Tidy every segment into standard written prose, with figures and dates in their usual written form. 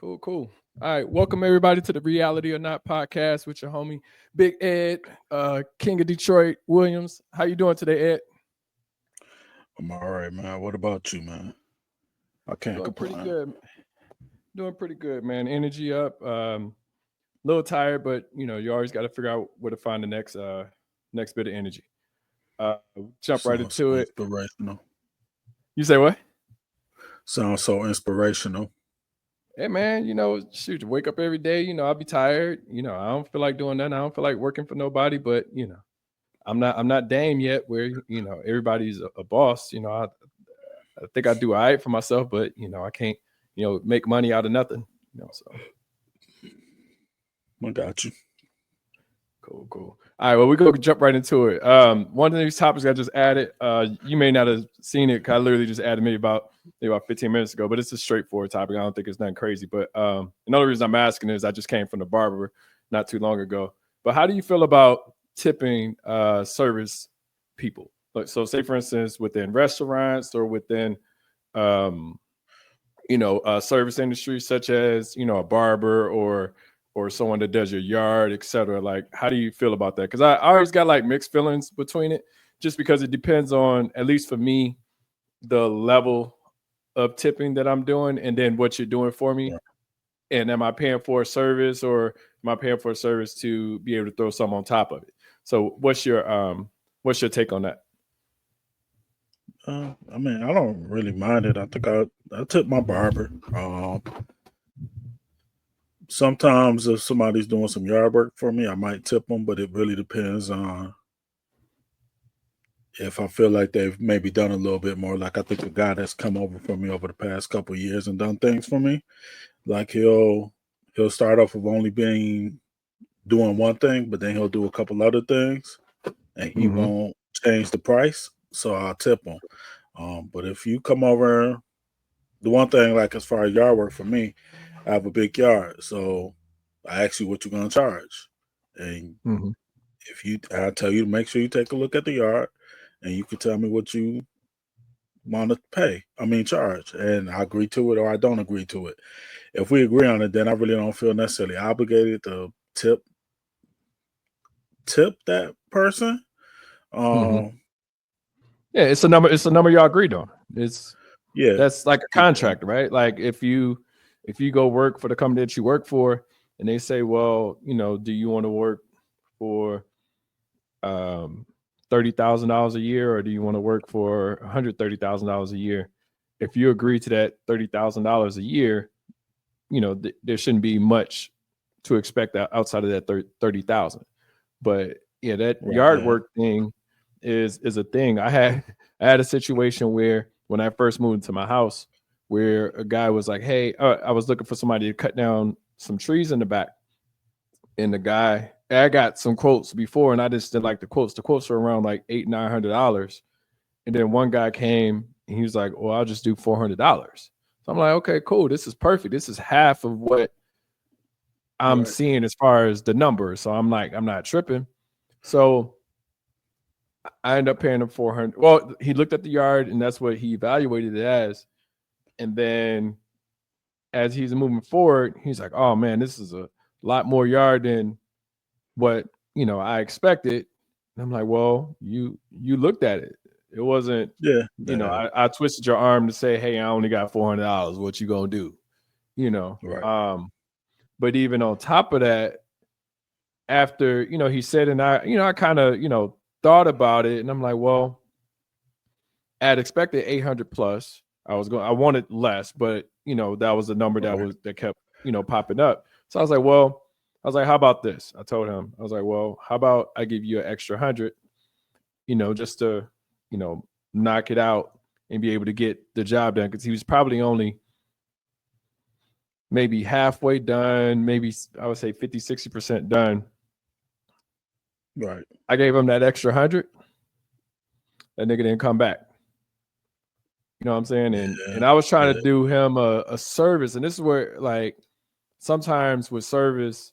Cool, cool. All right, welcome everybody to the Reality or Not podcast with your homie Big Ed, King of Detroit, Williams. How you doing today, Ed? I'm all right, man. What about you, man? I can't Doing pretty complain. good. Doing pretty good, man. Energy up. A little tired, but you always got to figure out where to find the next bit of energy. Uh, jump right Sounds into so it. inspirational. You say what? Sounds so inspirational. Hey man, shoot, wake up every day. I'll be tired. I don't feel like doing nothing. I don't feel like working for nobody. But I'm not Dame yet, where everybody's a boss. I think I do all right for myself, but I can't make money out of nothing. So I got you. cool, cool. All right, well, we go jump right into it. One of these topics I just added, you may not have seen it, 'cause I literally just added maybe about 15 minutes ago, but it's a straightforward topic. I don't think it's nothing crazy. But another reason I'm asking is I just came from the barber not too long ago. But how do you feel about tipping service people? Like, so say for instance, within restaurants or within um, service industry such as a barber or someone that does your yard, etc. Like, how do you feel about that? Because I always got like mixed feelings between it, just because it depends on, at least for me, the level of tipping that I'm doing, and then what you're doing for me. Right. And am I paying for a service, or am I paying for a service to be able to throw something on top of it? So what's your take on that? I mean, I don't really mind it. I think I tip my barber. Sometimes if somebody's doing some yard work for me, I might tip them, but it really depends on if I feel like they've maybe done a little bit more. Like I think a guy that's come over for me over the past couple of years and done things for me, like he'll start off with only being doing one thing, but then he'll do a couple other things, and he Mm-hmm. won't change the price. So I'll tip him. But if you come over, the one thing, like as far as yard work for me, I have a big yard, so I ask you what you're gonna charge, and Mm-hmm. if you, I tell you to make sure you take a look at the yard, and you can tell me what you want to pay. I mean, charge, and I agree to it or I don't agree to it. If we agree on it, then I really don't feel necessarily obligated to tip that person. Mm-hmm. Um, Yeah, it's a number. It's a number y'all agreed on. It's yeah, That's like a yeah, contract, right? Like if you go work for the company that you work for, and they say, well, do you want to work for um $30,000 a year, or do you want to work for $130,000 a year? If you agree to that $30,000 a year, there shouldn't be much to expect outside of that 30,000. But yeah, that right, yard yeah, work thing is a thing. I had a situation where when I first moved into my house, where a guy was like, "Hey, I was looking for somebody to cut down some trees in the back," and the guy, I got some quotes before, and I just didn't like the quotes. The quotes were around like $800-900, and then one guy came and he was like, "Well, I'll just do $400." So I'm like, "Okay, cool. This is perfect. This is half of what I'm right, seeing as far as the numbers." So I'm like, I'm not tripping. So I ended up paying him 400. Well, he looked at the yard, and that's what he evaluated it as. And then as he's moving forward, he's like, "Oh man, this is a lot more yard than what I expected." And I'm like, "Well, you looked at it. It wasn't, yeah, that happens. I twisted your arm to say, hey, I only got $400. What you gonna do?" You know. Right, But even on top of that, after he said, and I kind of thought about it, and I'm like, well, I had expected 800 plus. I wanted less, but that was the number right, that kept popping up. So I was like, well, how about this? I told him, I was like, well, how about I give you an extra 100, just to you know knock it out and be able to get the job done, because he was probably only maybe halfway done, maybe I would say 50-60% done. right. I gave him that extra 100. That nigga didn't come back. You know what I'm saying? And Yeah, I was trying yeah, to do him a service, and this is where, like, sometimes with service,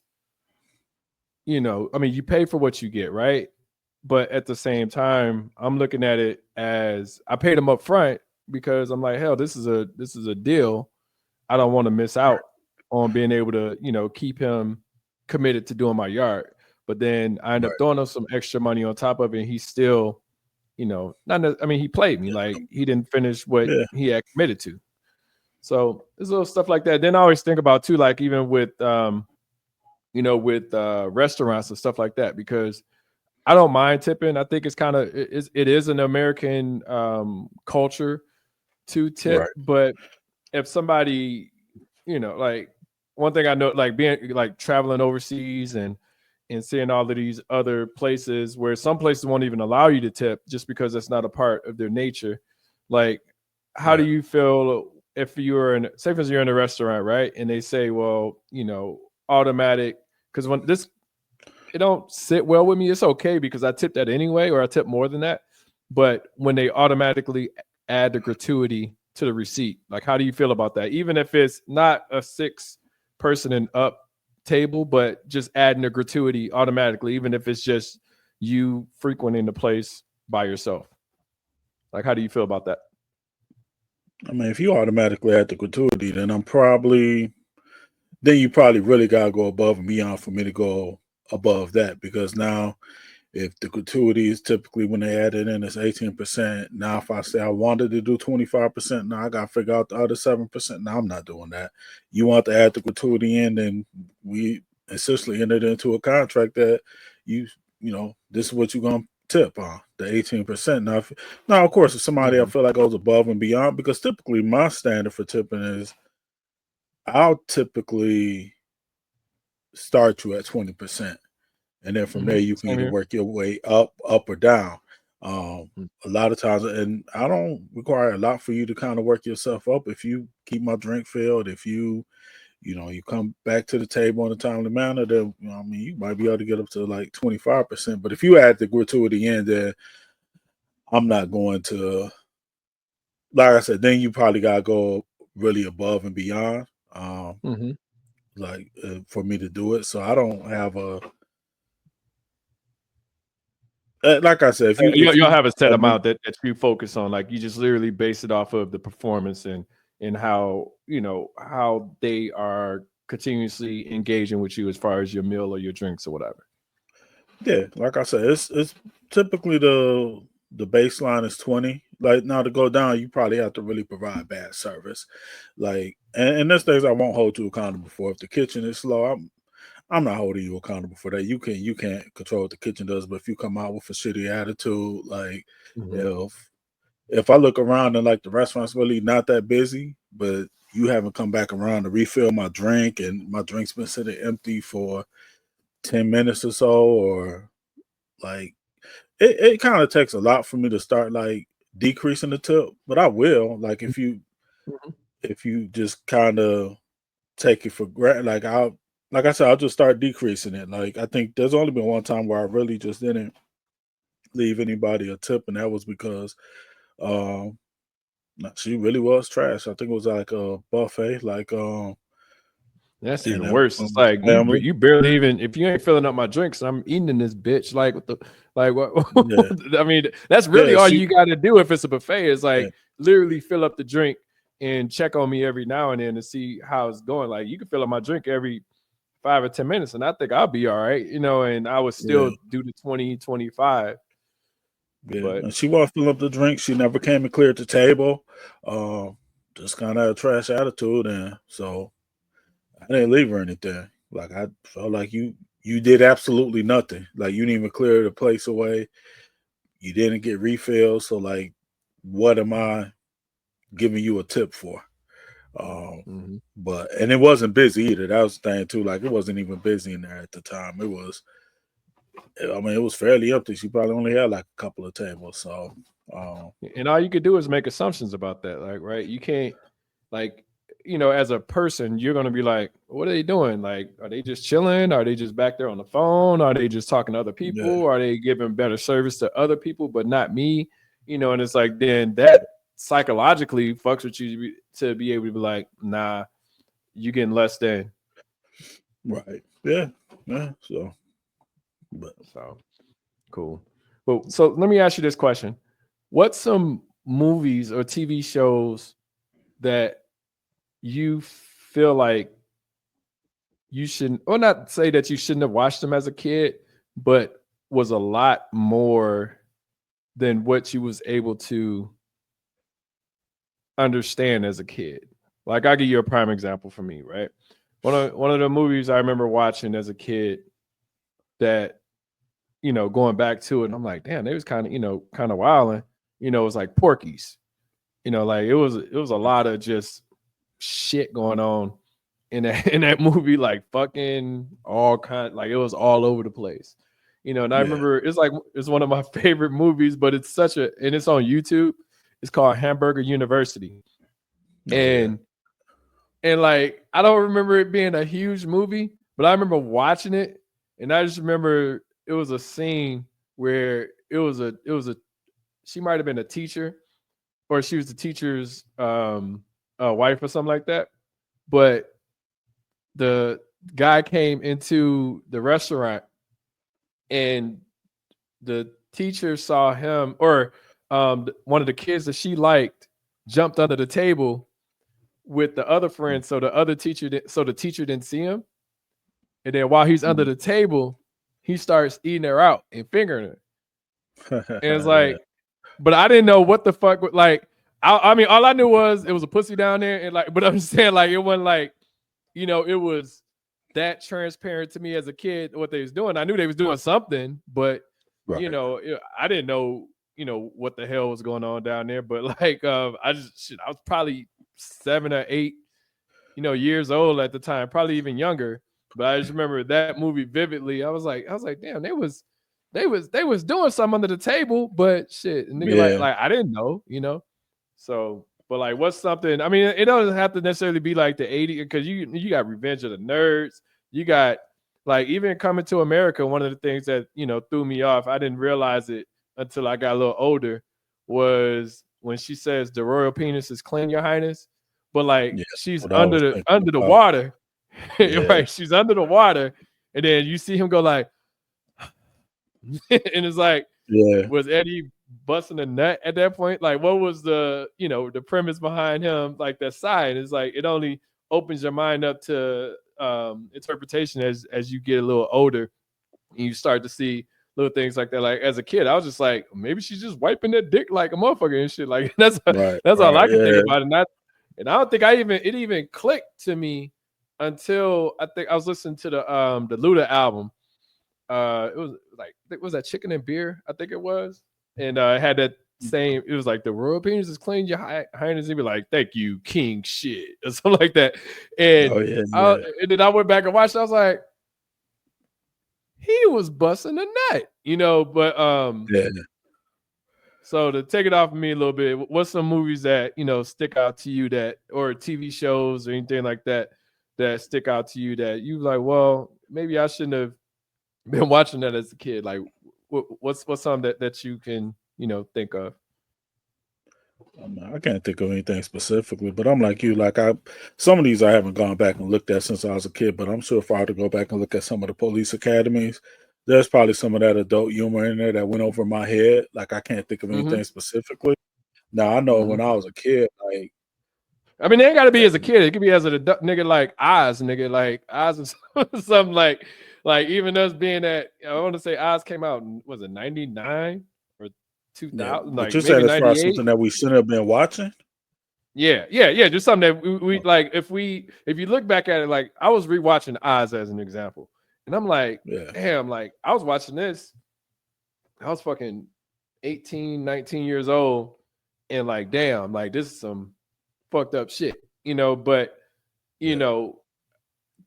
I mean, you pay for what you get, right? But at the same time, I'm looking at it as I paid him up front, because I'm like, hell, this is a deal. I don't want to miss out. on being able to, keep him committed to doing my yard. But then I end up Right. throwing him some extra money on top of it, and he still, he played me. Like, he didn't finish what Yeah. he had committed to. So there's little stuff like that. Then I always think about too, like even with restaurants and stuff like that, because I don't mind tipping. I think it's kind of it is an American culture to tip, Right. but if somebody, like one thing I know, like being like traveling overseas and seeing all of these other places where some places won't even allow you to tip just because that's not a part of their nature. Like, how do Right. you feel if you're in, say for instance, you're in a restaurant, right? And they say, well, automatic, because when this, it don't sit well with me. It's okay because I tipped that anyway, or I tip more than that. But when they automatically add the gratuity to the receipt, like how do you feel about that? Even if it's not a 6-person and up table, but just adding a gratuity automatically, even if it's just you frequenting the place by yourself. Like, how do you feel about that? I mean, if you automatically add the gratuity, then you probably really gotta go above and beyond for me to go above that, because now if the gratuity is typically when they add it in it's 18%. Now if I say I wanted to do 25%, now I gotta figure out the other 7%. Now I'm not doing that. You want to add the gratuity in, then we essentially entered into a contract that this is what you're gonna tip on the 18%. Now of course if somebody I Mhm. feel like goes above and beyond, because typically my standard for tipping is I'll typically start you at 20%. And then from there you can Same either here. work your way up or down. Mm. A lot of times, and I don't require a lot for you to kind of work yourself up. If you keep my drink filled, if you come back to the table in a timely manner, then you might be able to get up to like 25%. But if you add the gratuity in there, I'm not going to, like I said, then you probably gotta go really above and beyond. Um, Mhm. for me to do it. So I don't have like I said, if you You if you'll you have a set tell me, amount that you focus on. Like, you just literally base it off of the performance and how how they are continuously engaging with you as far as your meal or your drinks or whatever. yeah, like I said, it's typically the baseline is 20. Like now to go down, you probably have to really provide bad service. Like and there's things I won't hold you accountable for. If the kitchen is slow, I'm not holding you accountable for that. You can't control what the kitchen does, but if you come out with a shitty attitude, like Mhm. if if I look around and like the restaurant's really not that busy, but you haven't come back around to refill my drink and my drink's been sitting empty for 10 minutes or so, or like it kind of takes a lot for me to start like decreasing the tip, but I will. Like Mhm. if you just kind of take it for granted, like I said, I'll just start decreasing it. Like I think there's only been one time where I really just didn't leave anybody a tip, and that was because um she really was trash. I think it was like a buffet, That's and even it worse. It's was like family. you barely even, if you ain't filling up my drinks, I'm eating in this bitch. Like, what the, like what? Yeah, I mean, that's really yeah, all you got to do if it's a buffet. Is yeah, like literally fill up the drink and check on me every now and then to see how it's going. Like, you can fill up my drink every 5 or 10 minutes, and I think I'll be all right, and I would yeah. still do the 20-25. Yeah, But and she won't fill up the drink. She never came and cleared the table. Um, just kind of a trash attitude, and so I didn't leave her anything. Like I felt like you did absolutely nothing. Like you didn't even clear the place away. You didn't get refills. So like, what am I giving you a tip for? Um, mhm. but and it wasn't busy either. That was the thing too. Like it wasn't even busy in there at the time. I mean, it was fairly empty. She probably only had like a couple of tables. So. Um, And all you could do is make assumptions about that, like, right? You can't, like, as a person, you're gonna be like, what are they doing? Like, are they just chilling? Are they just back there on the phone? Are they just talking to other yeah, people? Are they giving better service to other people but not me? And it's like, then that psychologically fucks with you to be able to be like, nah, you getting less than. right. Yeah, yeah. So, but So cool. Well, so let me ask you this question. What's some movies or TV shows that you feel like you shouldn't, or not say that you shouldn't have watched them as a kid, but was a lot more than what you was able to understand as a kid. Like I'll give you a prime example for me, right? One of the movies I remember watching as a kid that, going back to it, and I'm like, damn, they was kind of wilding. It was like Porky's. Like it was a lot of just shit going on in that movie, like fucking all kind, like it was all over the place. And I remember it's one of my favorite movies, but it's and it's on YouTube. It's called Hamburger University. And like I don't remember it being a huge movie, but I remember watching it, and I just remember it was a scene where it was a she might have been a teacher, or she was the teacher's wife or something like that. But the guy came into the restaurant, and the teacher saw him, or one of the kids that she liked jumped under the table with the other friend, so the teacher didn't see him. And then while he's under the table, he starts eating her out and fingering her. And it's like, but I didn't know what the fuck. Like, I mean, all I knew was it was a pussy down there, and like, but I'm saying like it wasn't like, it was that transparent to me as a kid what they was doing. I knew they was doing something, but I didn't know what the hell was going on down there. But like, I was probably 7 or 8, years old at the time, probably even younger. But I just remember that movie vividly. I was like, damn, they was doing something under the table, but shit, and nigga, like I didn't know, So, but like, what's something? I mean, it doesn't have to necessarily be like the 80s, because you got Revenge of the Nerds. You got like even Coming to America. One of the things that threw me off, I didn't realize it until I got a little older, was when she says the royal penis is clean, Your Highness, but like she's under the water, right? She's under the water, and then you see him go like, and it's like, was Eddie busting a nut at that point? Like, what was the the premise behind him? Like that side is like, it only opens your mind up to interpretation as you get a little older, and you start to see little things like that. Like as a kid, I was just like, maybe she's just wiping that dick like a motherfucker and shit. Like that's all I could think about. And I don't think it even clicked to me until I think I was listening to the Luda album. It was like, was that Chicken and Beer? I think it was. And it had that same, it was like the royal penis is clean, Your Highness. He'd be like, thank you, king shit, or something like that. And, and then I went back and watched it. I was like, he was busting a nut, but so to take it off of me a little bit, what's some movies that stick out to you, that, or TV shows or anything like that stick out to you that you like, well, maybe I shouldn't have been watching that as a kid? Like what's something that you can think of? I can't think of anything specifically, but I'm like you. Like some of these I haven't gone back and looked at since I was a kid. But I'm sure if I were to go back and look at some of the police academies, there's probably some of that adult humor in there that went over my head. Like I can't think of anything specifically. Now I know when I was a kid, like, I mean, they ain't got to be as a kid. It could be as a nigga, like Oz, like Oz is something like even us being that, I want to say Oz came out, was it 99 or 2000? Like you said as far as something that we shouldn't have been watching. Yeah. Just something that we like. If you look back at it, like I was rewatching Oz as an example, and I'm like, damn, like I was watching this, I was fucking 18, 19 years old, and like, damn, like this is some fucked up shit, but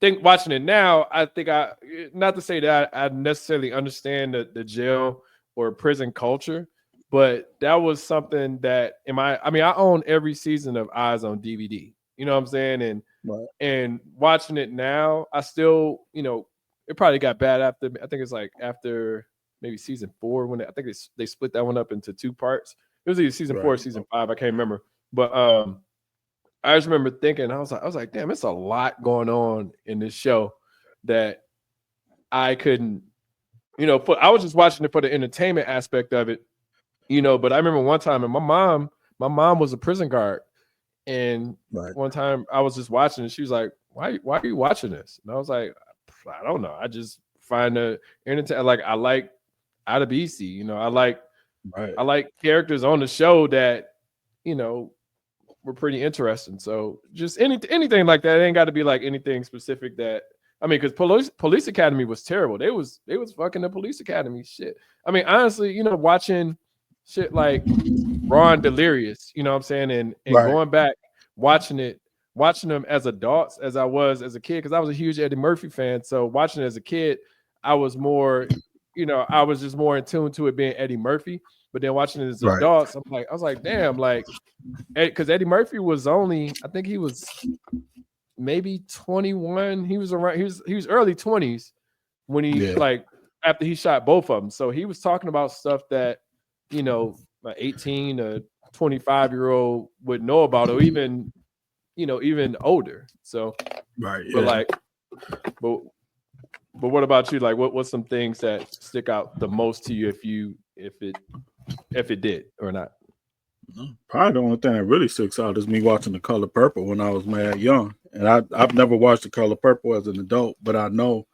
think watching it now, I think not to say that I necessarily understand the jail or prison culture, but that was something that I own every season of Eyes on DVD, you know what I'm saying? And watching it now, I still, it probably got bad after, I think it's like after maybe season 4, when I think they split that one up into 2 parts. It was either season 4 or season 5, I can't remember. But I just remember thinking, I was like, damn, it's a lot going on in this show that I couldn't, I was just watching it for the entertainment aspect of it, but I remember one time, and my mom was a prison guard. And one time I was just watching, and she was like, why are you watching this? And I was like, I don't know. I just find the entertainment. Like I like Adebisi, you know, I like characters on the show that, you know, were pretty interesting. So just anything like that. It ain't got to be like anything specific that I mean, because Police Academy was terrible. They was fucking the Police Academy shit. I mean, honestly, you know, watching shit like Ron Delirious, you know what I'm saying, and going back watching them as adults as I was as a kid, because I was a huge Eddie Murphy fan. So watching it as a kid, I was more, you know, I was just more in tune to it being Eddie Murphy. But then watching it as adults, I was like, damn, like, because Eddie Murphy was only, I think he was maybe 21. He was around, he was early 20s when he like after he shot both of them. So he was talking about stuff that, you know, an 18 to 25-year-old would know about, or even, you know, even older. So but like, but what about you? Like, what's some things that stick out the most to you if it did or not? Probably the only thing that really sticks out is me watching The Color Purple when I was mad young. And I've never watched The Color Purple as an adult, but I know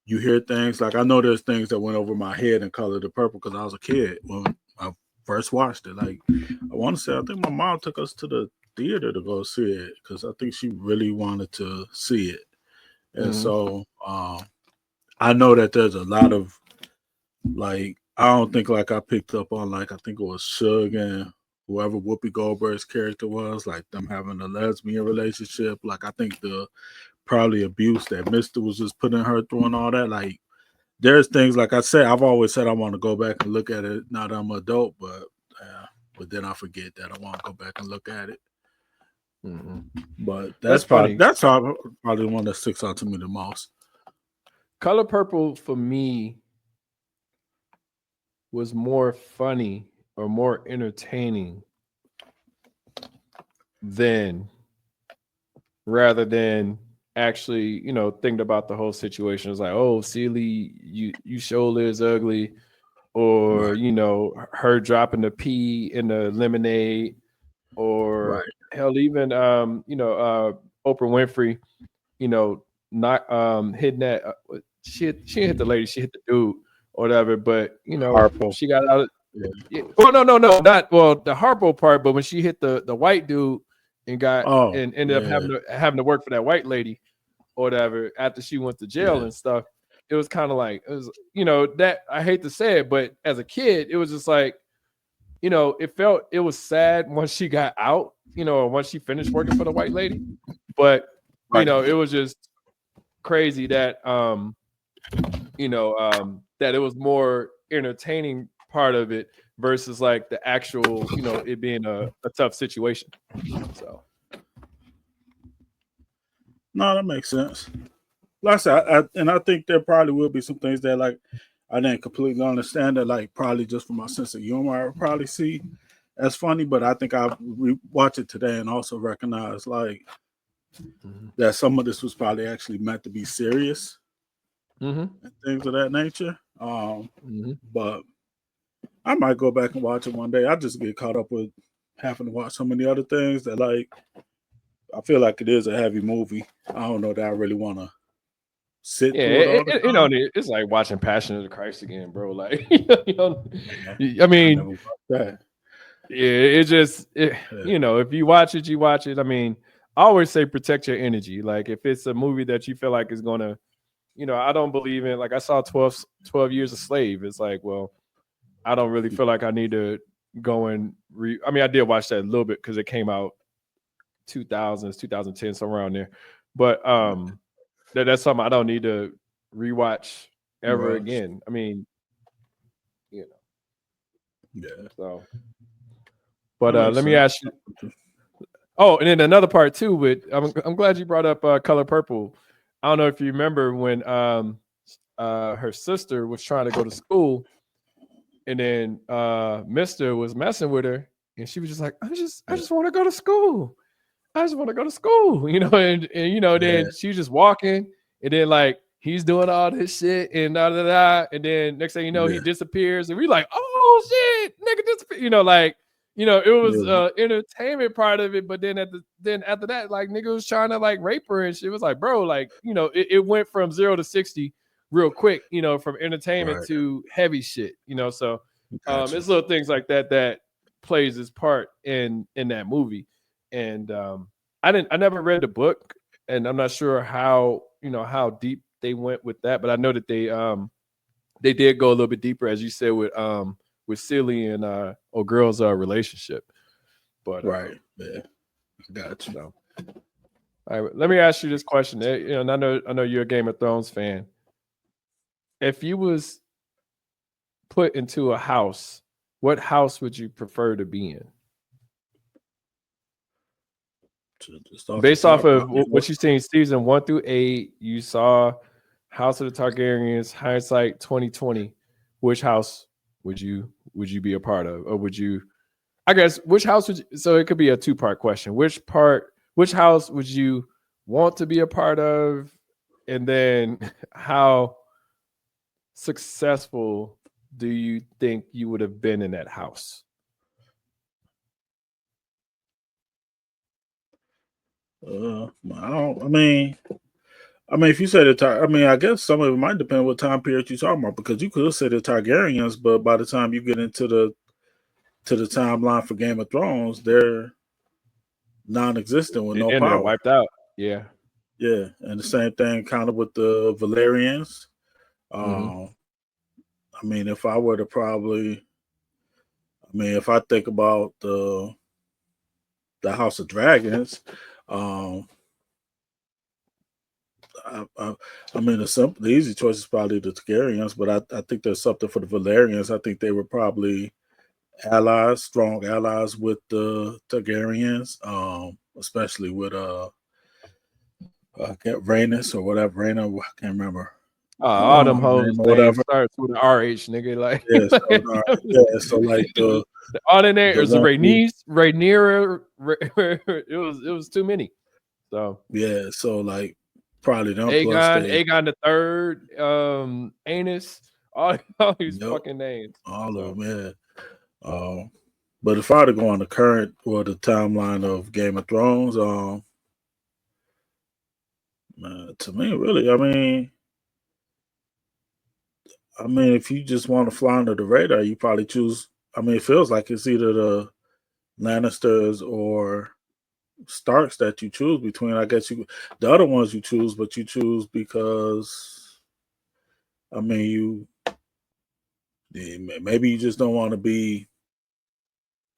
you hear things like, I know there's things that went over my head in Color the Purple because I was a kid when I first watched it. Like, I want to say, I think my mom took us to the theater to go see it because I think she really wanted to see it. And so I know that there's a lot of, like, I don't think like I picked up on, like, I think it was Suge and whoever Whoopi Goldberg's character was, like them having a lesbian relationship. Like, I think the probably abuse that Mr. was just putting her through and all that. Like, there's things, like I said, I've always said I want to go back and look at it now that I'm an adult, but then I forget that I want to go back and look at it. But that's probably the one that sticks out to me the most. Color Purple for me was more funny or more entertaining rather than actually, you know, thinking about the whole situation. It's like, oh, Celie, you shoulder is ugly, or you know, her dropping the pee in the lemonade, or hell, even you know, Oprah Winfrey, you know, not hitting that she hit the lady, she hit the dude or whatever, but you know, Harpo. she got out of well, no, not the Harpo part, but when she hit the white dude and got and ended up having to work for that white lady or whatever after she went to jail and stuff. It was kind of like, it was, you know, that I hate to say it, but as a kid, it was just like, you know, it was sad once she got out, you know, once she finished working for the white lady. But you know, it was just crazy that you know, that it was more entertaining part of it versus like the actual, you know, it being a tough situation. So no, that makes sense. Like I said, I think there probably will be some things that, like, I didn't completely understand that, like, probably just from my sense of humor, I would probably see as funny, but I think I'll watch it today and also recognize, like, that some of this was probably actually meant to be serious and things of that nature. But I might go back and watch it one day. I just get caught up with having to watch so many other things that, like, I feel like it is a heavy movie. I don't know that I really want to sit through it all the time. You know, it's like watching Passion of the Christ again, bro. Like, you know, I mean, it's just, you know, if you watch it, you watch it. I mean, I always say protect your energy. Like, if it's a movie that you feel like is going to, you know, I don't believe in, like, I saw 12 Years a Slave. It's like, well, I don't really feel like I need to go and I mean, I did watch that a little bit because it came out 2000s, 2010, somewhere around there. But that's something I don't need to rewatch ever again. I mean, you know. Yeah. So, but let me ask you. Oh, and then another part too. With I'm glad you brought up Color Purple. I don't know if you remember when her sister was trying to go to school, and then Mister was messing with her, and she was just like, I just want to go to school. I just want to go to school, you know, and you know, then she's just walking, and then like he's doing all this shit and and then next thing you know, he disappears, and we're like, oh shit, nigga disappeared, you know, like You know, it was Yeah. entertainment part of it, but then after that, like nigga was trying to like rape her and shit. Was like, bro, like, you know, it went from 0 to 60 real quick, you know, from entertainment Right. to heavy shit, you know. So Gotcha. it's little things like that plays its part in that movie. And I never read the book, and I'm not sure how, you know, how deep they went with that, but I know that they did go a little bit deeper, as you said, with Silly and old girl's relationship. But Right. Yeah. Gotcha. so, all right, let me ask you this question. You know, and I know you're a Game of Thrones fan. If you was put into a house, what house would you prefer to be in? Just off the Based off top, of probably what you seen season 1 through 8, you saw House of the Targaryens, hindsight 2020. Which house would you be a part of, or would you? I guess which house would you, so it could be a two-part question. Which house would you want to be a part of, and then how successful do you think you would have been in that house? I don't. I mean, if you say I mean, I guess some of it might depend what time period you're talking about, because you could say the Targaryens, but by the time you get into the timeline for Game of Thrones, they're non-existent with no And they're power. wiped out. Yeah. Yeah, and the same thing kind of with the Valerians. Mm-hmm. I mean, if I were to probably, I mean, if I think about the House of Dragons, um, I mean, the easy choice is probably the Targaryens, but I think there's something for the Valerians. I think they were probably allies, strong allies with the Targaryens, especially with Rhaenys or whatever, Rhaena, I can't remember. All them Name hoes or names whatever. starts with an RH, nigga. Like, Yeah, so so like all in there the is a one who, Rhaenys, Rhaenyra. It was too many. So yeah, so like probably them plus Aegon the third, Anus, all these yep, fucking names. all of So them, yeah. But if I were to go on the current or the timeline of Game of Thrones, to me, really, I mean, if you just want to fly under the radar, you probably choose. I mean, it feels like it's either the Lannisters or Starks that you choose between. I guess the other ones you choose, but you choose because I mean, maybe you just don't want to be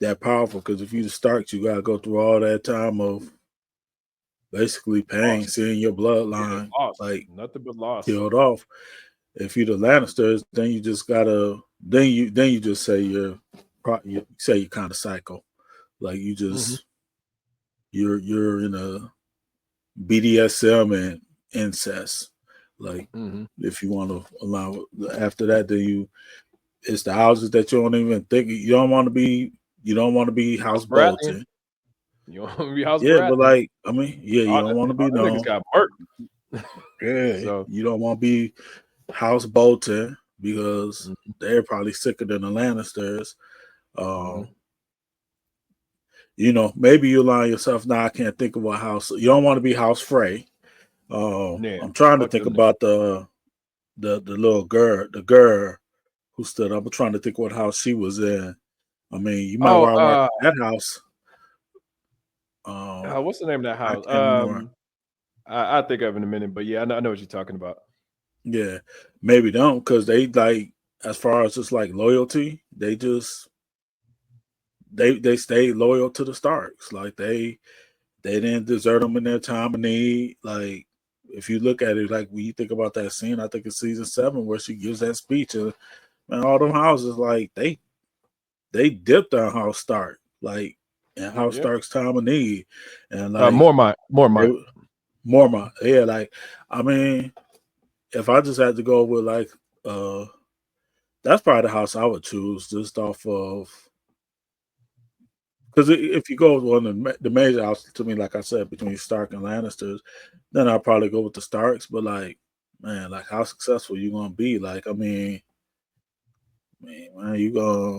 that powerful, because if you the Starks, you got to go through all that time of basically pain, lost. seeing your Yeah, bloodline lost. like Nothing but loss. killed off. If you're the Lannisters, then you just gotta then you just say you say you're kind of psycho, like you Mm-hmm. just you're in a BDSM and incest. Like Mm-hmm. if you want to allow after that, then it's the houses that you don't even think you don't want to be House House Baratheon. Bolton. You want to be House Yeah, but Baratheon? like I mean, yeah, you don't want to be All them niggas known. got murked. Yeah, So you don't want to be House Bolton because mm-hmm. they're probably sicker than the Lannisters. Mm-hmm. Um, maybe you lie yourself. Now I can't think of a house. You don't want to be House Frey. Yeah, I'm trying to fuck think them about the little girl, who stood up. I'm trying to think what house she was in. I mean, you might Oh, want to work that house. what's the name of that I house? can't remember. I'll think of it in a minute, but yeah, I know what you're talking about. Yeah, maybe don't, because they like, as far as just like loyalty, they stayed loyal to the Starks. Like they didn't desert them in their time of need. Like if you look at it, like when you think about that scene, I think it's season 7 where she gives that speech, and man, all them houses like they dipped on House Stark, like in House Yep. Stark's time of need, and like they, Mormont. Mormont, yeah, like I mean, if I just had to go with like that's probably the house I would choose, just off of, because if you go with one of the major houses, to me, like I said, between Stark and Lannisters, then I'll probably go with the Starks. But like, man, like how successful you gonna be? Like, I mean, man,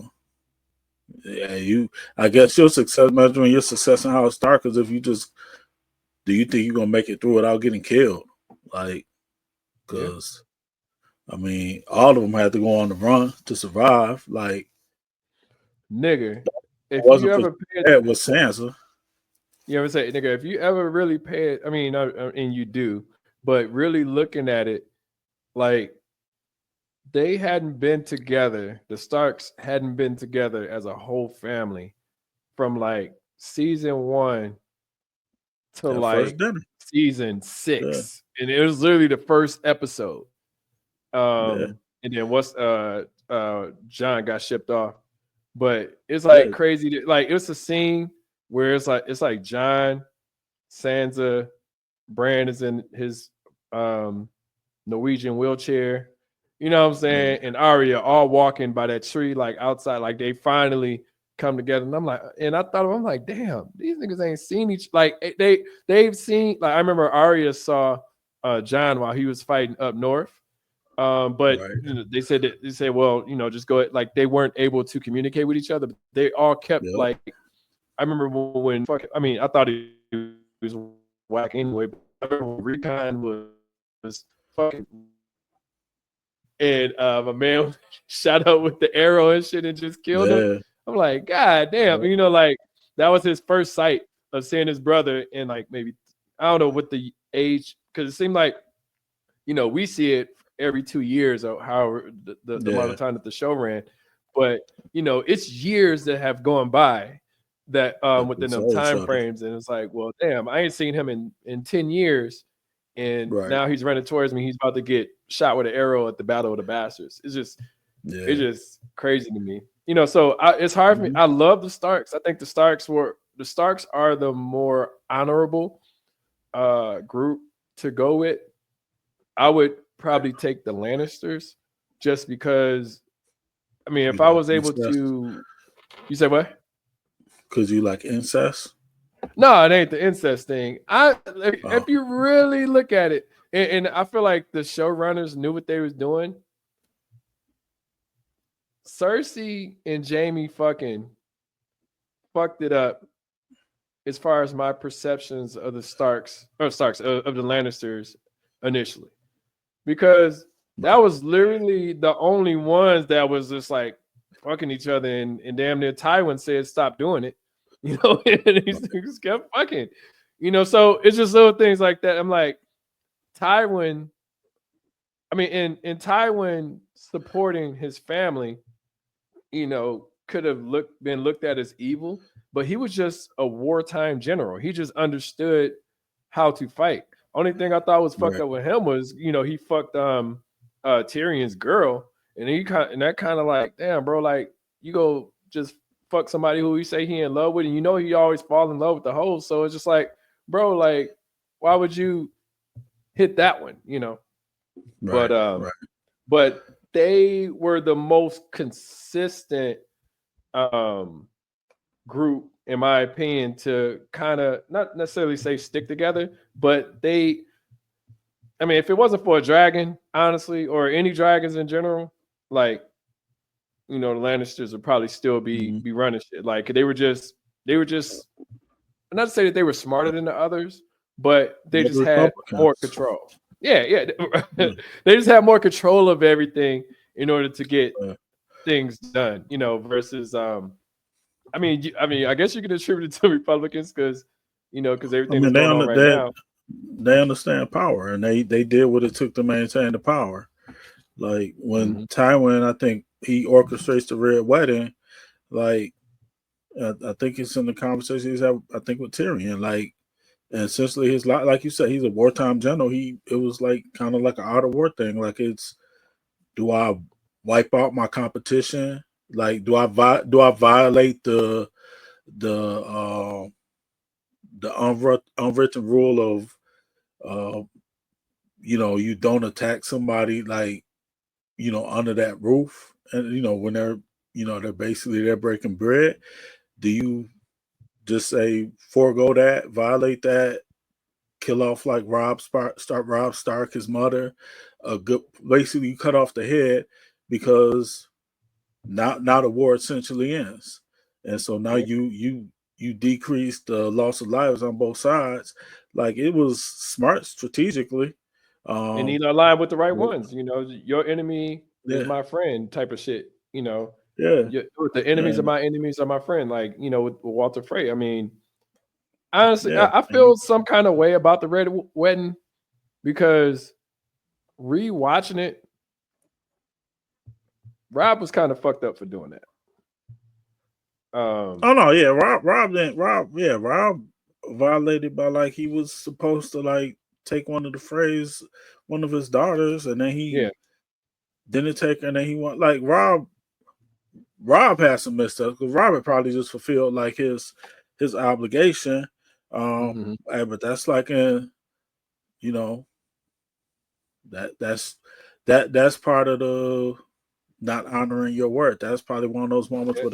Yeah, I guess your success measuring your success in Howard Stark is if you just do you think you're gonna make it through without getting killed? Like, Yeah, because I mean, all of them had to go on the run to survive. Like, nigga. it If you wasn't for ever pay, that with Sansa. you ever say, nigga, if you ever really pay it, I mean, and you do, but really looking at it, like they hadn't been together. The Starks hadn't been together as a whole family from like season 1 to That first like dinner. season Yeah, 6, and it was literally the first episode. yeah, And then once John got shipped off, but it's yeah, like crazy. Like it was a scene where it's like John, Sansa, Bran is in his Norwegian wheelchair. You know what I'm yeah, saying? And Arya all walking by that tree, like outside, like they finally come together. And I'm like, and I thought, I'm like, damn, these niggas ain't seen each like they've seen. Like I remember Arya saw John while he was fighting up north. But right. you know, they said, well, you know, just go like they weren't able to communicate with each other. But they all kept Yep. like I remember when fuck. I mean, I thought he was whack anyway. But I remember when Recon was fucking and my man shot up with the arrow and shit and just killed him. Yeah. I'm like, God damn, Yep. you know, like that was his first sight of seeing his brother in like maybe I don't know what the age because it seemed like you know we see it every 2 years or however the amount Yeah. of time that the show ran, but you know it's years that have gone by that That they within them saw each time other. frames, and it's like, well, damn, I ain't seen him in 10 years, and Right. now he's running towards me. He's about to get shot with an arrow at the Battle of the Bastards. It's Yeah. just crazy to me. You know, so it's hard for me. Mhm. I love the Starks. I think the Starks are the more honorable group to go with. I would probably take the Lannisters just because I mean, You if I like was able incest? to you say what? Because you like incest? No, it ain't the incest thing. Oh, If you really look at it, and I feel like the showrunners knew what they was doing. Cersei and Jamie fucking fucked it up as far as my perceptions of the Starks of the Lannisters initially, because that was literally the only ones that was just like fucking each other, and damn near Tywin said stop doing it, you know, and these niggas kept fucking, you know. So it's just little things like that. I'm like Tywin. I mean, in Tywin supporting his family, you know, could have been looked at as evil, but he was just a wartime general. He just understood how to fight. Only thing I thought was fucked right. up with him was, you know, he fucked Tyrion's girl, and that kind of like, damn, bro, like you go just fuck somebody who you say he in love with, and you know he always fall in love with the hoes. So it's just like, bro, like, why would you hit that one, you know? But Right. Right. but they were the most consistent um group in my opinion to kind of not necessarily say stick together, but they I mean if it wasn't for a dragon, honestly, or any dragons in general, like you know the Lannisters would probably still Mm-hmm. be running shit. Like they were just not to say that they were smarter than the others, but they The just had more Republicans. control. Yeah, yeah. Yeah. They just had more control of everything in order to get Yeah. things done, you know, versus I mean, I guess you could attribute it to Republicans because, you know, because I everything that's mean, going on right now. they understand power, and they did what it took to maintain the power. Like when Mhm. Tywin, I think he orchestrates the Red Wedding. Like I think it's in the conversation he's had, I think with Tyrion. Like, and essentially his life, like you said, he's a wartime general. It was like kind of like an out of war thing. Like it's, do I wipe out my competition? Like do I violate the unwritten rule of uh you don't attack somebody like under that roof, and when they're basically they're breaking bread. Do you just say forego that, violate that, kill off like Rob Stark, his mother, a good basically you cut off the head because now the war essentially ends. and so now you decrease the loss of lives on both sides. Like it was smart strategically. And Um, he aligned with the right w- ones. Your enemy is yeah, my friend type of shit. yeah, The enemies of and my enemies are my friend. Like, with Walter Frey. I mean, honestly, yeah, I and you, feel some kind of way about the Red Wedding because rewatching it, Rob was kind of fucked up for doing that. oh no, yeah, Rob didn't Rob violated by like he was supposed to like take one of his daughters, and then he Yeah. didn't take her, and then he went like Rob had some messed up because Robert probably just fulfilled like his obligation. Mhm. But that's like you know that's that's part of the not honoring your word. That's probably one of those moments Yeah.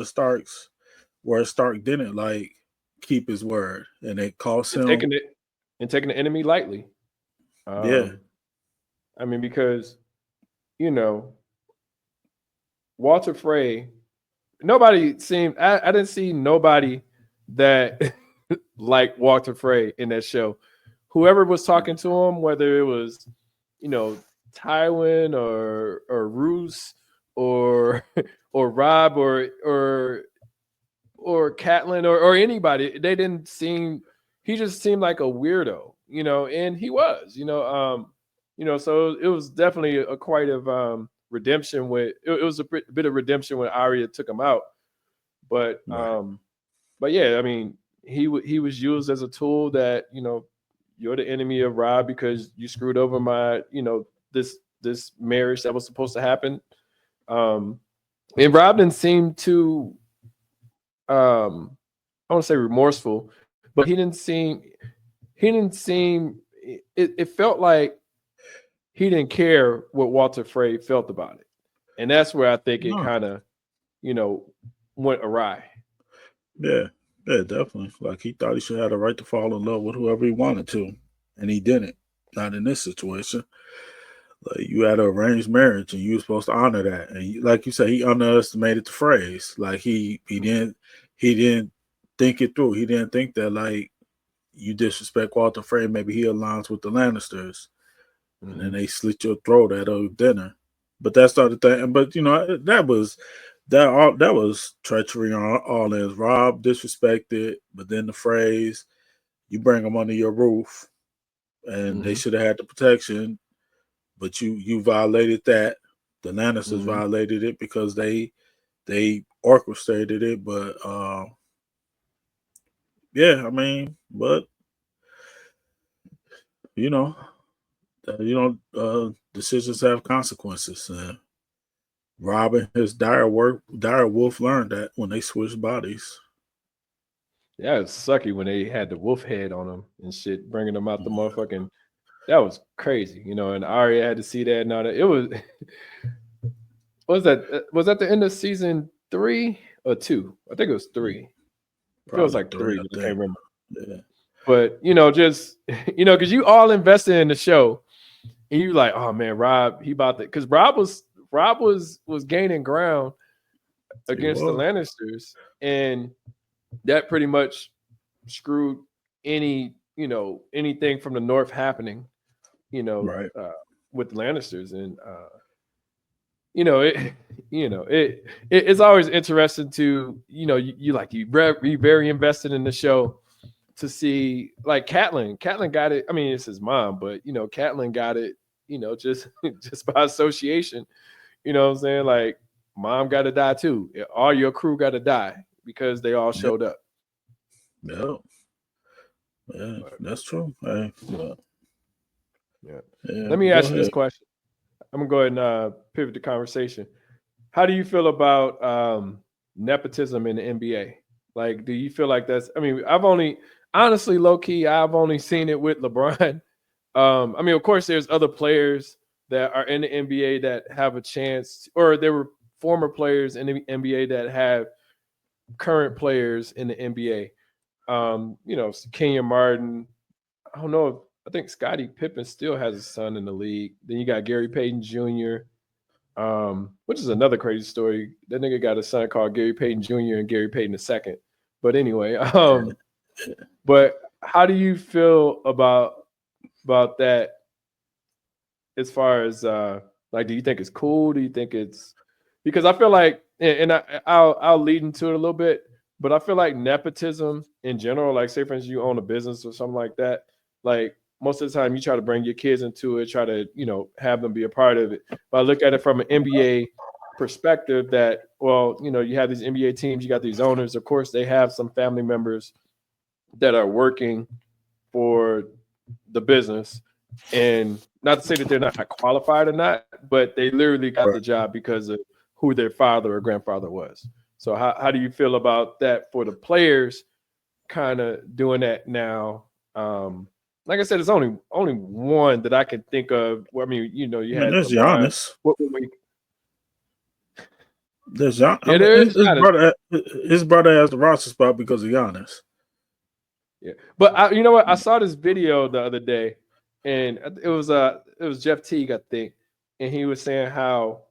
where Stark didn't like keep his word, and it cost And him. taking the enemy lightly. Yeah, Um, I mean, because you know, Walter Frey, nobody seemed I didn't see nobody that like Walter Frey in that show. Whoever was talking to him, whether it was, you know, Tywin or Roose or or Rob or Catelyn or anybody, they didn't seem he just seemed like a weirdo, and he was, so it was definitely a quite of redemption with it was a bit of redemption when Arya took him out. But right. but yeah, I mean, he was used as a tool that, you're the enemy of Rob because you screwed over my, this marriage that was supposed to happen. Um and Rob didn't seem to I won't say remorseful, but he didn't seem it felt like he didn't care what Walter Frey felt about it. And that's where I think it No, kind of, you know, went awry. yeah, yeah, definitely. Like he thought he should have the right to fall in love with whoever he wanted to, and he didn't. Not in this situation. Like you had an arranged marriage, and you were supposed to honor that. And like you said, he underestimated the phrase. Like he didn't think it through. He didn't think that like you disrespect Walter Frey, maybe he aligns with the Lannisters, and then Mhm. they slit your throat at a dinner. But that's the other thing. But that was treachery on all ends. Rob disrespected, but then the phrase you bring them under your roof, and they Mhm. should have had the protection, but you violated that. The Lannisters Mhm. violated it because they orchestrated it. But yeah, I mean, but you know, decisions have consequences. Rob and his dire wolf learned that when they switched bodies. Yeah, it's sucky when they had the wolf head on him and shit, bringing them out the motherfucking. That was crazy, and Arya had to see that and all that. It was. Was that the end of season 3 or 2? I think it was 3. It feels Probably like three, 3, I but I can't think. remember. Yeah, But just because you all invested in the show, and you like, oh man, Rob, he about to, because Rob was gaining ground he against the was Lannisters, and that pretty much screwed anything from the North happening, you know, right. uh, with the Lannisters, and it, it's always interesting to, you very invested in the show to see like Catelyn. Catelyn got it. I mean, it's his mom, but Catelyn got it. Just just by association. You know what I'm saying? Like, mom got to die too. All your crew got to die because they all Yep, showed up. yep, yeah, But that's true. Hey, well, yeah, yeah, let me go ask you this ahead. question. I'm gonna go ahead and pivot the conversation. How do you feel about nepotism in the NBA? Like, do you feel like that's? I mean, honestly, low key, I've only seen it with LeBron. I mean, of course, there's other players that are in the NBA that have a chance, or there were former players in the NBA that have current players in the NBA. Kenyon Martin. I don't know. I think Scottie Pippen still has a son in the league. Then you got Gary Payton Jr. which is another crazy story. That nigga got a son called Gary Payton Jr. and Gary Payton II. But anyway, but how do you feel about that as far as like, do you think it's cool? Do you think it's because I feel like, and I'll lead into it a little bit, but I feel like nepotism in general, like say for instance you own a business or something like that, like most of the time you try to bring your kids into it, try to have them be a part of it. But I look at it from an NBA perspective that, well, you have these NBA teams, you got these owners, of course they have some family members that are working for the business, and not to say that they're not qualified or not, but they literally got the job because of who their father or grandfather was. So how do you feel about that for the players kind of doing that now? Like I said, it's only one that I can think of. Well, I mean, you had there's LeBron. Giannis. There's his brother has the roster spot because of Giannis. Yeah, but you know what? I saw this video the other day, and it was Jeff Teague, I think, and he was saying how.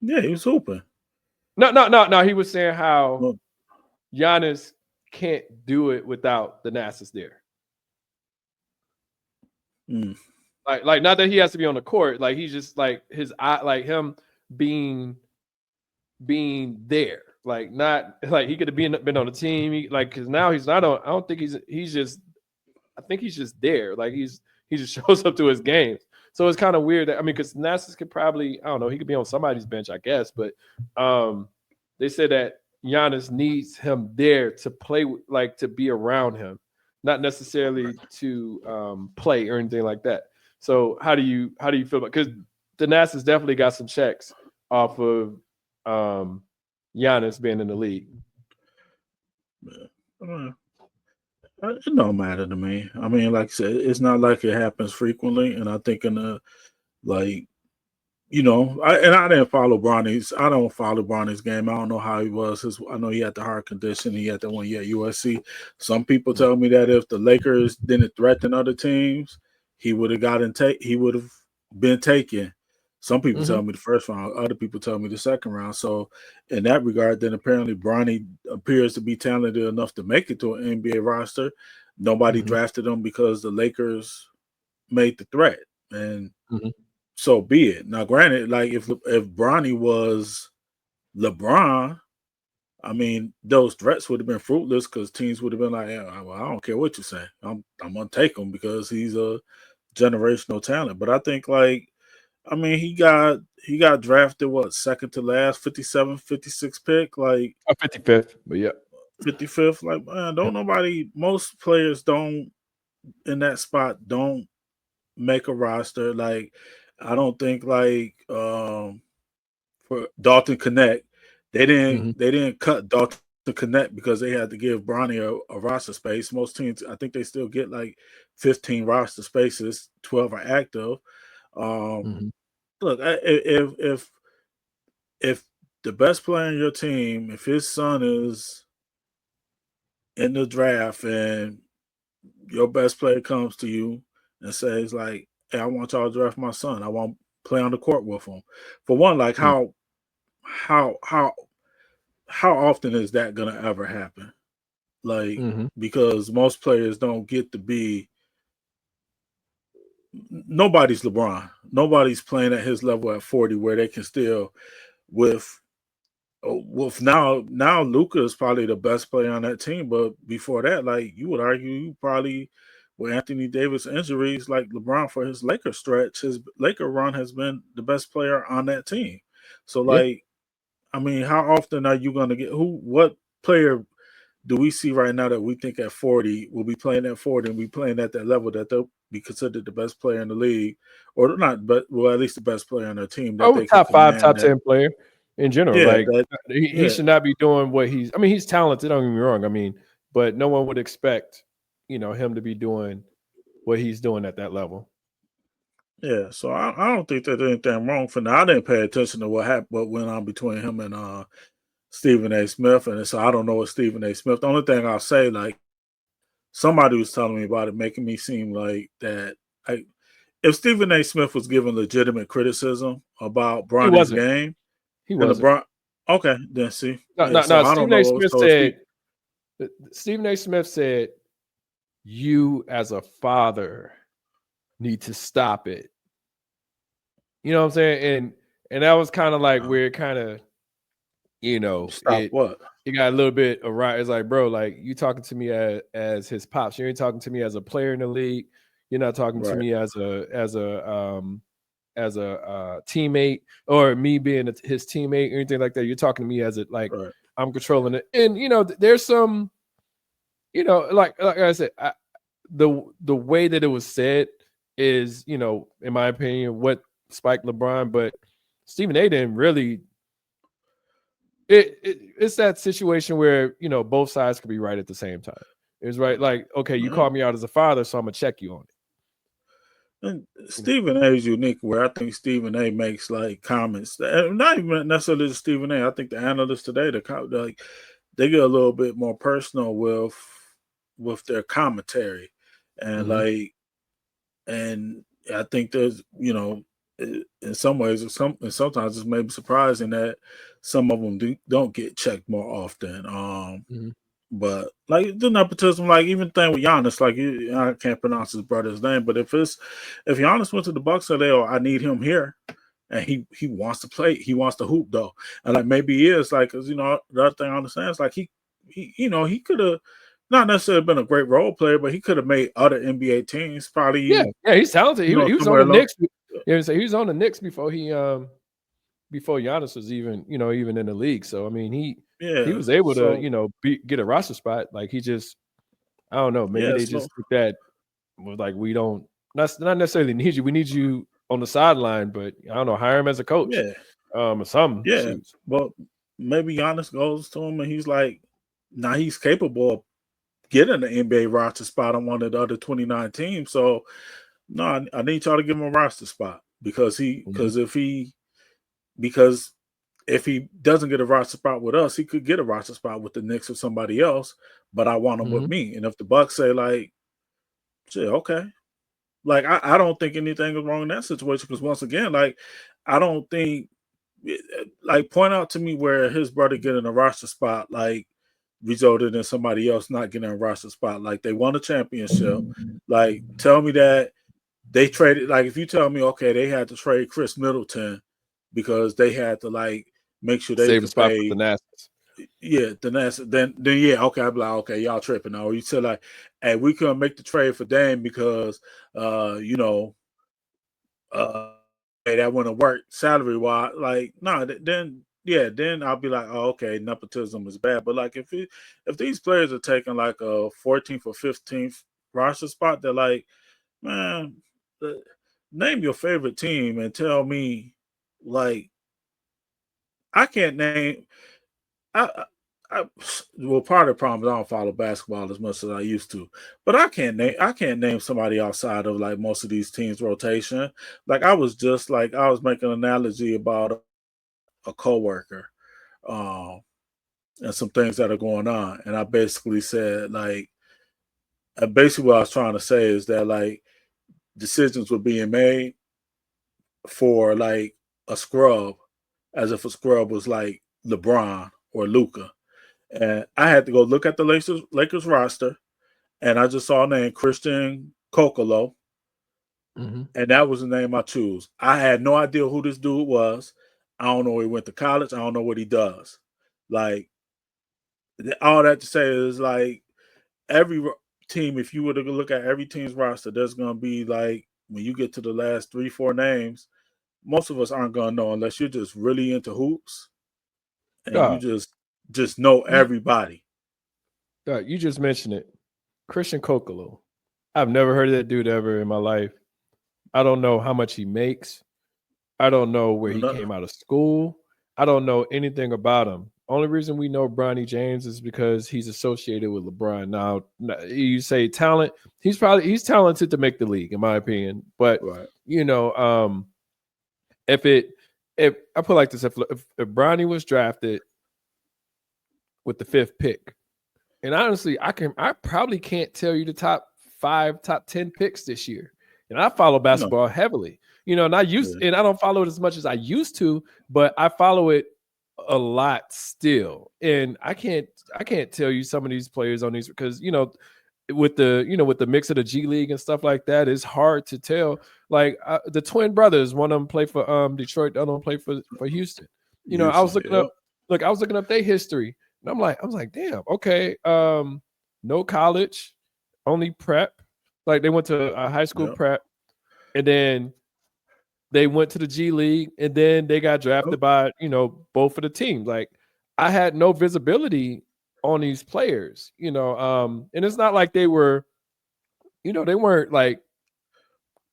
Yeah, he was hooping. No. He was saying how Giannis can't do it without the Nassas there. Like not that he has to be on the court, like he's just like his eye, like him being there, like not like he could have been on the team, like because now he's not on. I don't think he's just. I think he's just there, like he just shows up to his games. So it's kind of weird that, I mean, because Nassas could probably, I don't know, he could be on somebody's bench, I guess, but they said that Giannis needs him there to play, like to be around him, not necessarily to play or anything like that. So how do you feel about, because the Nassas definitely got some checks off of Giannis being in the league. It don't matter to me. I mean, like I said, it's not like it happens frequently, and I think in the like, I didn't follow Bronny's. I don't follow Bronny's game. I don't know how he was. I know he had the heart condition. He had the one year at USC. Some people tell me that if the Lakers didn't threaten other teams, he would have he would have been taken. Some people tell me the first round. Other people tell me the second round. So in that regard, then apparently Bronny appears to be talented enough to make it to an NBA roster. Nobody drafted him because the Lakers made the threat, and so be it. Now, granted, like if Bronny was LeBron, I mean, those threats would have been fruitless because teams would have been like, yeah, well, I don't care what you say. I'm gonna take him because he's a generational talent. But I think he got drafted second to last, 57, 56 pick, like 55th, but yeah. 55th. Like, man, most players don't in that spot don't make a roster. Like, I don't think for Dalton Connect, they didn't cut Dalton Connect because they had to give Bronny a roster space. Most teams, I think they still get like 15 roster spaces, 12 are active. Look, if the best player in your team, if his son is in the draft and your best player comes to you and says like, hey, I want y'all to draft my son. I want to play on the court with him. For one, like how often is that gonna ever happen? Like, because most players don't get to be. Nobody's LeBron. Nobody's playing at his level at 40 where they can still with now Luka is probably the best player on that team, but before that, like you would argue, you probably with Anthony Davis injuries, like LeBron for his Laker stretch, his Laker run has been the best player on that team. So like, I mean, how often are you going to get what player do we see right now that we think at 40 will be playing at 40 and be playing at that level that they'll be considered the best player in the league, or not, but well, at least the best player on their team that they top 5, top 10 player in general. He should not be doing what he's. I mean, he's talented. Don't get me wrong. I mean, but no one would expect him to be doing what he's doing at that level. Yeah, so I don't think there's anything wrong for now. I didn't pay attention to what went on between him and Stephen A. Smith, and so I don't know what Stephen A. Smith. The only thing I'll say, like somebody was telling me about it, making me seem like that. if Stephen A. Smith was giving legitimate criticism about He Bronny's wasn't. game, He and wasn't. LeBron, okay, then see, No, yeah. no, So no. I don't Stephen A. know. Smith So said. Stephen A. Smith said, "You as a father need to stop it." You know what I'm saying? And that was kind of like where it kind of, stop what? it got a little bit awry. It's like, bro, like you talking to me as his pops. You ain't talking to me as a player in the league. You're not talking to Right. me as a teammate, or me being his teammate or anything like that. You're talking to me as it like Right. I'm controlling it. And there's some, like I said, the way that it was said is, in my opinion, what spiked LeBron. But Stephen A. didn't really. It's that situation where both sides could be right at the same time. It's right, like, okay, you called me out as a father, so I'm gonna check you on it. And Stephen A. is unique, where I think Stephen A. makes like comments, not even necessarily Stephen A. I think the analysts today, like they get a little bit more personal with their commentary, and like, and I think there's in some ways, and sometimes it's maybe surprising that some of them don't get checked more often. But like the nepotism, like even thing with Giannis, like I can't pronounce his brother's name, but if Giannis went to the Bucks, so I need him here, and he wants to play, he wants to hoop though, and like maybe he is like, because the other thing I understand is like he could have not necessarily been a great role player, but he could have made other NBA teams Yeah, probably. he's talented. He was on Somewhere the along. Knicks. So he was on the Knicks before before Giannis was even in the league. So I mean, he Yeah, was able so to get a roster spot. Like he just, I don't know, maybe yeah, they so just think that was like, we don't not necessarily need you. We need you on the sideline, but I don't know, hire him as a coach. yeah, Or some yeah. shoots. But maybe Giannis goes to him and he's like, now he's capable of getting an NBA roster spot on one of the other 29 teams. So no, I need y'all to give him a roster spot because because if he doesn't get a roster spot with us, he could get a roster spot with the Knicks or somebody else. But I want him with me. And if the Bucks say like, shit, okay. Like I don't think anything is wrong in that situation because once again, like I don't think like point out to me where his brother getting a roster spot like resulted in somebody else not getting a roster spot. Like they won a championship. Like tell me that they traded. Like if you tell me, okay, they had to trade Chris Middleton because they had to like make sure they Save a could spot for the pay. Nats. Yeah, then yeah, okay, I'd be like, okay, y'all tripping. Or you said like, hey, we couldn't make the trade for Dame because hey, that wouldn't work salary wise. Like, no, then yeah, then I'll be like, oh, okay, nepotism is bad. But like if these players are taking like a 14th or 15th roster spot, they're like, man, name your favorite team and tell me, like, I can't name. I well, part of the problem is I don't follow basketball as much as I used to, but I can't name somebody outside of like most of these teams' rotation. Like I was making an analogy about a coworker, um, and some things that are going on, and I basically said like, basically what I was trying to say is that like decisions were being made for like a scrub, as if a scrub was like LeBron or Luca. And I had to go look at the Lakers roster, and I just saw a name, Christian Kokolo, and that was the name I chose. I had no idea who this dude was. I don't know where he went to college. I don't know what he does. Like all that to say is like every team, if you were to look at every team's roster, there's going to be like when you get to the last 3-4 names, most of us aren't going to know unless you're just really into hoops and you God, just know everybody. God, you just mentioned it. Christian Kokolo. I've never heard of that dude ever in my life. I don't know how much he makes. I don't know where he came out of school. I don't know anything about him. Only reason we know Bronny James is because he's associated with LeBron. Now, you say talent, he's talented to make the league, in my opinion. But Right. If I put it like this, if Bronny was drafted with the 5th pick, and honestly, I probably can't tell you the top 5, top 10 picks this year. and I follow No. basketball heavily. And I don't follow it as much as I used to, but I follow it a lot still. And I can't tell you some of these players on these because with the mix of the G League and stuff like that, it's hard to tell. Like the twin brothers, one of them play for Detroit, the other one play for Houston. I was looking up their history, and I was like, damn, okay, no college, only prep. Like they went to a high school prep, and then they went to the G League, and then they got drafted by both of the teams. Like I had no visibility on these players, and it's not like they were, they weren't like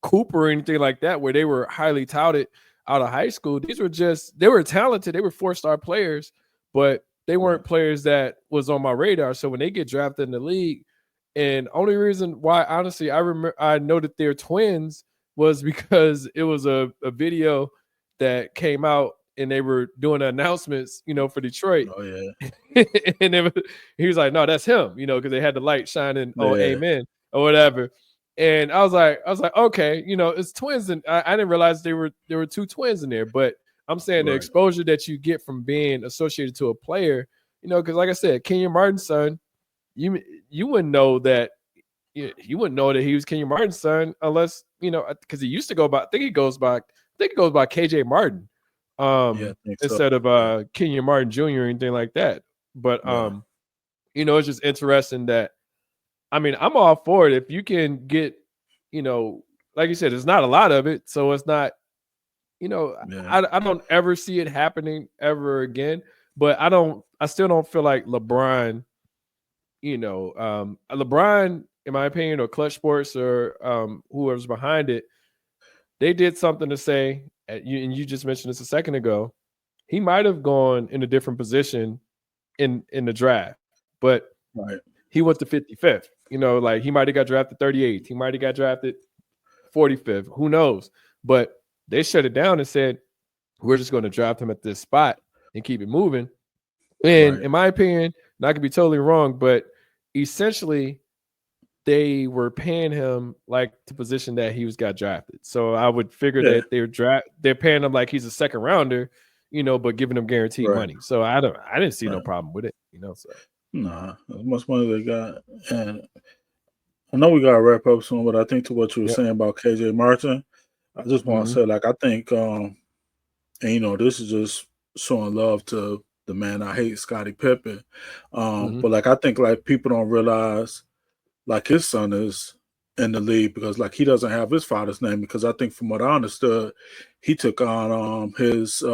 Cooper or anything like that, where they were highly touted out of high school. These were they were talented, they were 4-star players, but they weren't players that was on my radar. So when they get drafted in the league, and only reason why, honestly, I know that they're twins was because it was a video that came out and they were doing the announcements, for Detroit. Oh yeah. And he was like, no, that's him, because they had the light shining, amen, or whatever. And I was like, okay, it's twins, and I didn't realize there were 2 twins in there. But I'm saying the exposure that you get from being associated to a player, because like I said, Kenyon Martin's son, you wouldn't know that. You wouldn't know that he was Kenyon Martin's son unless because he used to go by. I think it goes by KJ Martin, instead of Kenyon Martin Jr. or anything like that. But it's just interesting that. I mean, I'm all for it if you can get, like you said, it's not a lot of it, so it's not, I don't ever see it happening ever again. But I still don't feel like LeBron, LeBron, in my opinion, or Clutch Sports or whoever's behind it, they did something to say, and you just mentioned this a second ago. He might have gone in a different position in the draft, but he went to 55th. Like he might have got drafted 38th. He might have got drafted 45th. Who knows? But they shut it down and said, we're just going to draft him at this spot and keep it moving. And in my opinion, and I could be totally wrong, but essentially they were paying him like the position that he got drafted. So I would figure that they're paying him like he's a second rounder, but giving him guaranteed money. So I didn't see no problem with it, so. Nah, as much money they got. And I know we got to wrap up soon, but I think to what you were saying about KJ Martin, I just want to say, like, I think, and this is just showing love to the man I hate, Scottie Pippen. But like, I think like people don't realize like his son is in the league because like he doesn't have his father's name, because I think from what I understood, he took on his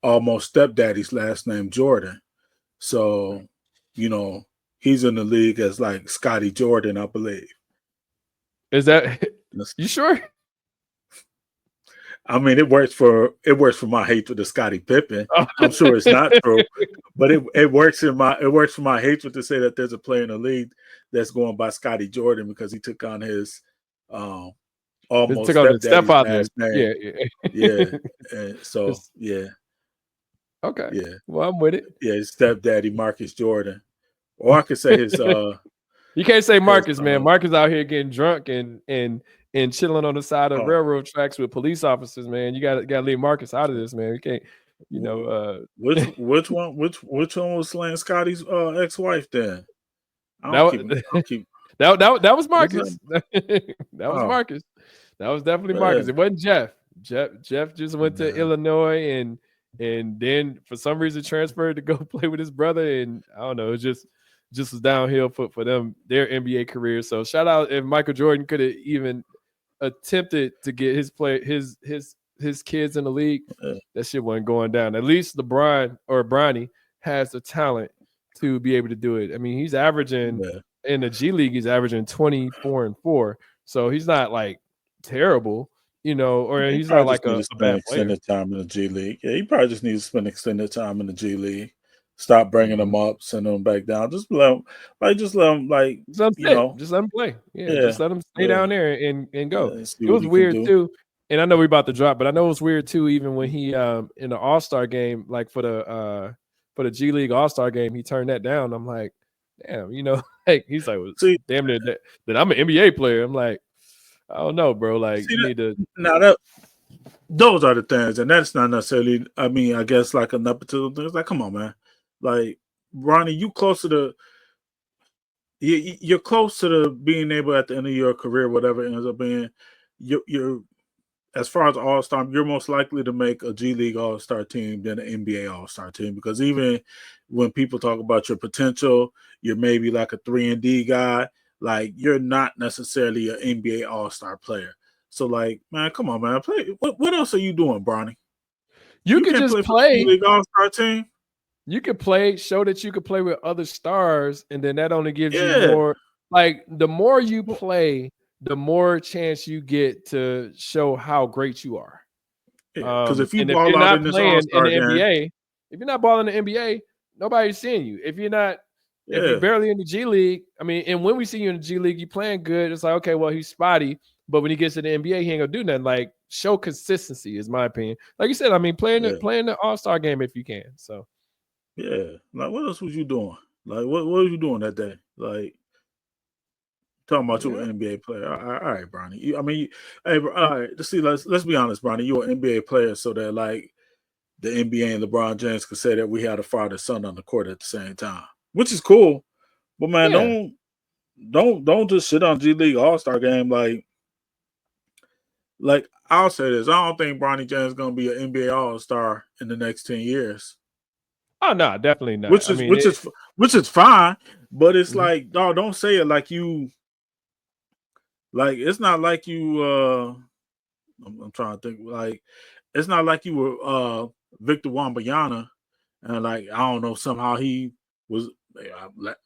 almost stepdaddy's last name, Jordan. So, he's in the league as like Scotty Jordan, I believe. Is that you sure? I mean, it works for my hatred of Scottie Pippen. I'm sure it's not true, but it works for my hatred to say that there's a player in the league that's going by Scotty Jordan because he took on his almost stepfather's name. Yeah. And so okay. Yeah. Well, I'm with it. Yeah, his stepdaddy Marcus Jordan, or I could say his. You can't say Marcus, man. Marcus out here getting drunk and chilling on the side of railroad tracks with police officers, man. You gotta leave Marcus out of this, man. We can't, Which one was slaying Scotty's ex-wife then? That was Marcus. That was Marcus. That was definitely Marcus. It wasn't Jeff. Jeff just went to Illinois and then for some reason transferred to go play with his brother, and I don't know, it just was downhill for them, their NBA career. So shout out if Michael Jordan could have even attempted to get his kids in the league, that shit wasn't going down. At least LeBron or Bronny has the talent to be able to do it. I mean, he's averaging in the G League, he's averaging 24-4. So he's not like terrible, or he's not like a bad player. Extended time in the G League. Yeah, he probably just needs to spend extended time in the G League. Stop bringing them up, send them back down. Just let them just let him play. Yeah, just let him stay down there and go. It was weird too, and I know we're about to drop, but I know it was weird too. Even when he in the All-Star game, like for the G League All-Star game, he turned that down. I'm like, damn, like he's like, damn near that I'm an NBA player. I'm like, I don't know, bro. Like See you need to. now that those are the things, and that's not necessarily. I mean, I guess like a nepotism thing. It's like, come on, man. Like Bronny, you close to the. You're close to the being able at the end of your career, whatever it ends up being. You're as far as All Star, you're most likely to make a G League All Star team than an NBA All Star team, because even when people talk about your potential, you're maybe like a 3-and-D guy. Like you're not necessarily an NBA All Star player. So like, man, come on, man, play. What else are you doing, Bronny? You You could can't just play for the G play. League All Star team. You could play, show that you could play with other stars, and then that only gives you Yeah. more. Like the more you play, the more chance you get to show how great you are. Because if you And if ball you're out not in this All playing in Star the game, NBA, if you're not balling in the NBA, nobody's seeing you. If you're yeah, barely in the G League, I mean, and when we see you in the G League, you playing good. It's like, okay, well, he's spotty, but when he gets to the NBA, he ain't gonna do nothing. Like, show consistency is my opinion. Like you said, I mean, playing yeah, the All Star game if you can. So yeah. Like, what else was you doing? Like, what were you doing that day? Like, talking about you yeah, an NBA player. All right, Bronny. Hey, all right. Let's be honest, Bronny. You're an NBA player, so that like the NBA and LeBron James could say that we had a father son on the court at the same time, which is cool. But man, yeah. don't just shit on G League All Star game. Like I'll say this: I don't think Bronny James is gonna be an NBA All Star in the next 10 years. Oh no, definitely not. Which I is mean, which is which is fine, but it's mhm. like, dog, don't say it like you. Like it's not like you. I'm trying to think. Like it's not like you were Victor Wembanyama, and like I don't know, somehow he was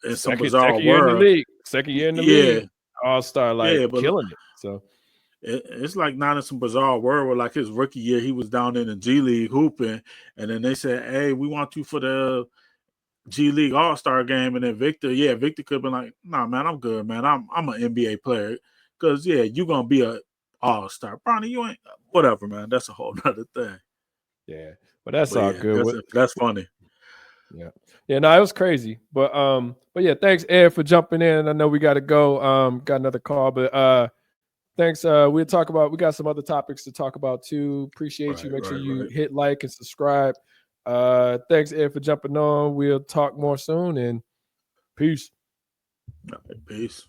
in some bizarre Second year in the world. league, second year in the Yeah, league, All Star, yeah, like but killing it. So it's like not in some bizarre world where like his rookie year he was down in the G League hooping, and then they said, "Hey, we want you for the G League All Star game," and then Victor could have been like, "Nah, man, I'm good, man. I'm an NBA player, because you're gonna be a All Star, Bronny. You ain't whatever, man. That's a whole nother thing." yeah, but that's But all yeah, good. that's funny. Yeah. Yeah, no, it was crazy. But yeah, thanks, Ed, for jumping in. I know we gotta go. Got another call, but thanks. We got some other topics to talk about too. Appreciate you. Right, Make sure right, you right. hit like and subscribe. Thanks, Ed, for jumping on. We'll talk more soon and peace. All right, peace.